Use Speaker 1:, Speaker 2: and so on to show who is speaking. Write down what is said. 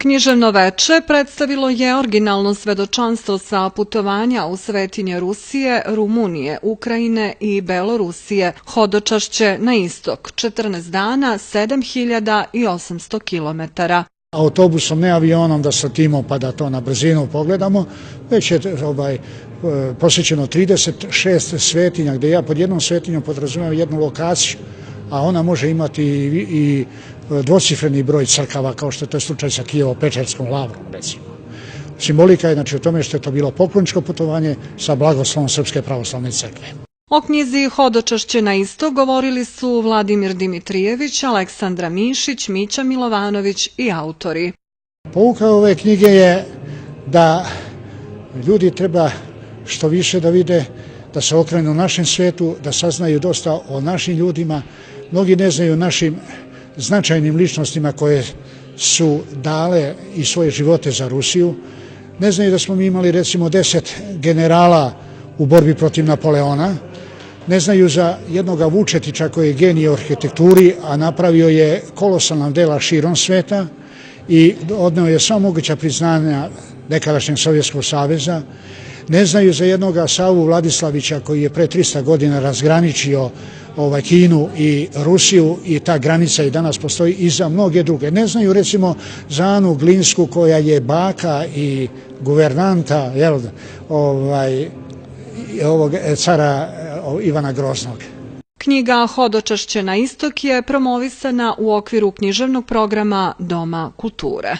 Speaker 1: Književno veče predstavilo je originalno svedočanstvo sa putovanja u svetinje Rusije, Rumunije, Ukrajine i Belorusije, hodočašće na istok, 14 dana, 7800 kilometara.
Speaker 2: Autobusom, ne avionom da sletimo pa da to na brzinu pogledamo, već je posjećeno 36 svetinja, gdje ja pod jednom svetinjom podrazumijem jednu lokaciju, a ona može imati i dvocifreni broj crkava, kao što je to slučaj sa Kijevo-Pečerskom lavrom, recimo. Simbolika je znači u tome što je to bilo pokloničko putovanje sa blagoslovom Srpske pravoslavne crkve.
Speaker 1: O knjizi Hodočašće na istok govorili su Vladimir Dimitrijević, Aleksandra Mišić, Mića Milovanović i autori.
Speaker 2: Pouka ove knjige je da ljudi treba što više da vide, da se okrenu našem svetu, da saznaju dosta o našim ljudima. Mnogi ne znaju našim značajnim ličnostima koje su dale i svoje živote za Rusiju. Ne znaju da smo mi imali recimo 10 generala u borbi protiv Napoleona. Ne znaju za jednoga Vučetića koji je genij u arhitekturi, a napravio je kolosalna dela širom sveta i odneo je sva moguća priznanja nekadašnjeg Sovjetskog saveza. Ne znaju za jednoga Savu Vladislavića koji je pre 300 godina razgraničio Kinu i Rusiju i ta granica i danas postoji i za mnoge druge. Ne znaju recimo za Anu Glinsku koja je baka i guvernanta ovog cara Ivana Groznog.
Speaker 1: Knjiga Hodočašće na istok je promovisana u okviru književnog programa Doma kulture.